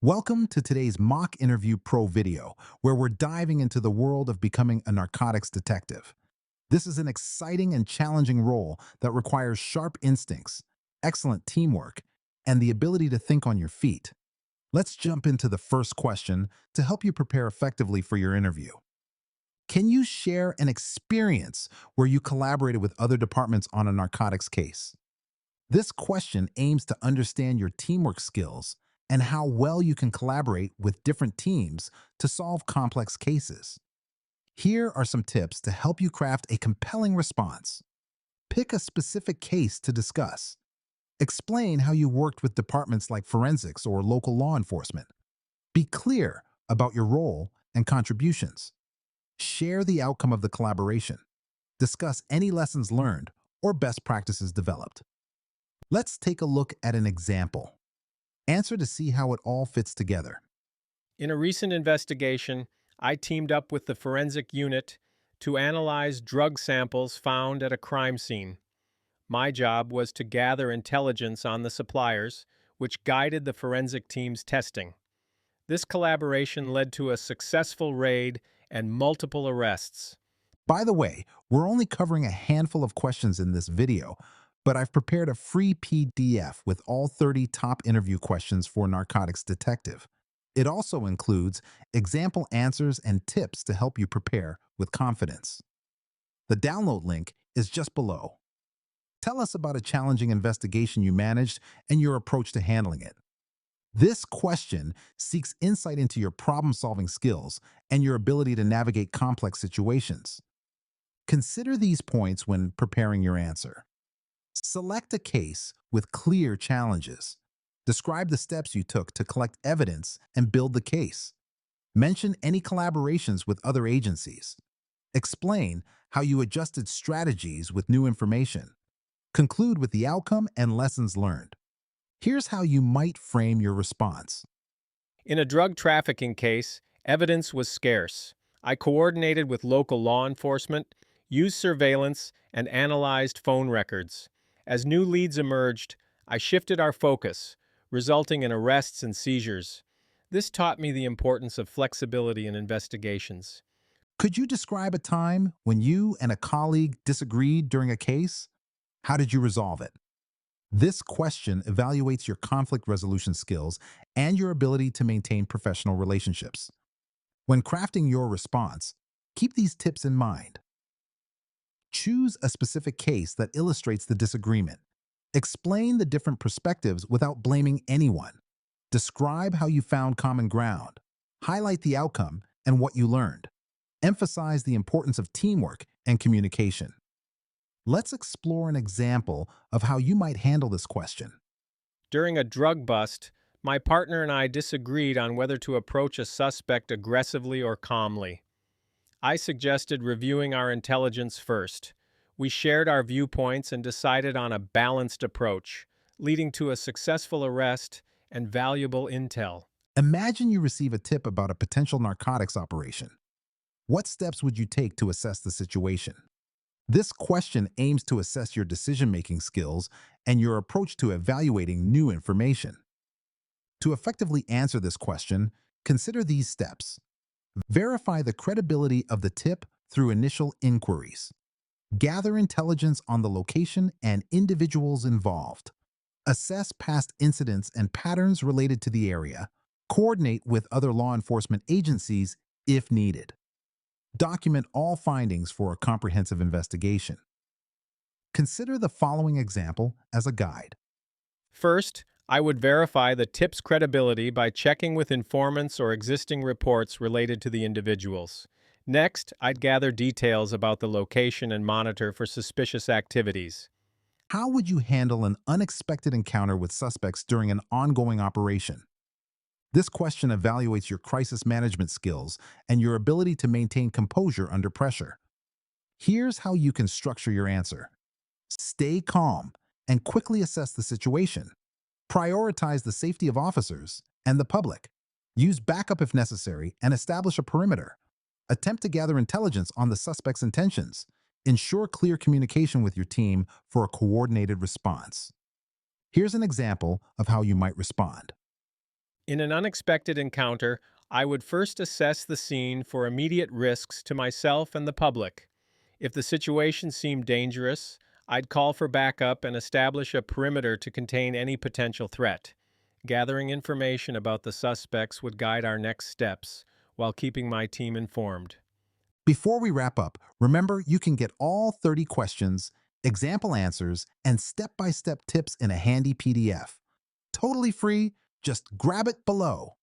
Welcome to today's mock interview pro video, where we're diving into the world of becoming a narcotics detective. This is an exciting and challenging role that requires sharp instincts, excellent teamwork, and the ability to think on your feet. Let's jump into the first question to help you prepare effectively for your interview. Can you share an experience where you collaborated with other departments on a narcotics case? This question aims to understand your teamwork skills and how well you can collaborate with different teams to solve complex cases. Here are some tips to help you craft a compelling response. Pick a specific case to discuss. Explain how you worked with departments like forensics or local law enforcement. Be clear about your role and contributions. Share the outcome of the collaboration. Discuss any lessons learned or best practices developed. Let's take a look at an example. Answer to see how it all fits together. In a recent investigation, I teamed up with the forensic unit to analyze drug samples found at a crime scene. My job was to gather intelligence on the suppliers, which guided the forensic team's testing. This collaboration led to a successful raid and multiple arrests. By the way, we're only covering a handful of questions in this video, but I've prepared a free PDF with all 30 top interview questions for Narcotics Detective. It also includes example answers and tips to help you prepare with confidence. The download link is just below. Tell us about a challenging investigation you managed and your approach to handling it. This question seeks insight into your problem-solving skills and your ability to navigate complex situations. Consider these points when preparing your answer. Select a case with clear challenges. Describe the steps you took to collect evidence and build the case. Mention any collaborations with other agencies. Explain how you adjusted strategies with new information. Conclude with the outcome and lessons learned. Here's how you might frame your response. In a drug trafficking case, evidence was scarce. I coordinated with local law enforcement, used surveillance, and analyzed phone records. As new leads emerged, I shifted our focus, resulting in arrests and seizures. This taught me the importance of flexibility in investigations. Could you describe a time when you and a colleague disagreed during a case? How did you resolve it? This question evaluates your conflict resolution skills and your ability to maintain professional relationships. When crafting your response, keep these tips in mind. Choose a specific case that illustrates the disagreement. Explain the different perspectives without blaming anyone. Describe how you found common ground. Highlight the outcome and what you learned. Emphasize the importance of teamwork and communication. Let's explore an example of how you might handle this question. During a drug bust, my partner and I disagreed on whether to approach a suspect aggressively or calmly. I suggested reviewing our intelligence first. We shared our viewpoints and decided on a balanced approach, leading to a successful arrest and valuable intel. Imagine you receive a tip about a potential narcotics operation. What steps would you take to assess the situation? This question aims to assess your decision-making skills and your approach to evaluating new information. To effectively answer this question, consider these steps. Verify the credibility of the tip through initial inquiries. Gather intelligence on the location and individuals involved. Assess past incidents and patterns related to the area. Coordinate with other law enforcement agencies if needed. Document all findings for a comprehensive investigation. Consider the following example as a guide. First, I would verify the tip's credibility by checking with informants or existing reports related to the individuals. Next, I'd gather details about the location and monitor for suspicious activities. How would you handle an unexpected encounter with suspects during an ongoing operation? This question evaluates your crisis management skills and your ability to maintain composure under pressure. Here's how you can structure your answer. Stay calm and quickly assess the situation. Prioritize the safety of officers and the public. Use backup if necessary and establish a perimeter. Attempt to gather intelligence on the suspect's intentions. Ensure clear communication with your team for a coordinated response. Here's an example of how you might respond. In an unexpected encounter, I would first assess the scene for immediate risks to myself and the public. If the situation seemed dangerous, I'd call for backup and establish a perimeter to contain any potential threat. Gathering information about the suspects would guide our next steps while keeping my team informed. Before we wrap up, remember you can get all 30 questions, example answers, and step-by-step tips in a handy PDF. Totally free, just grab it below.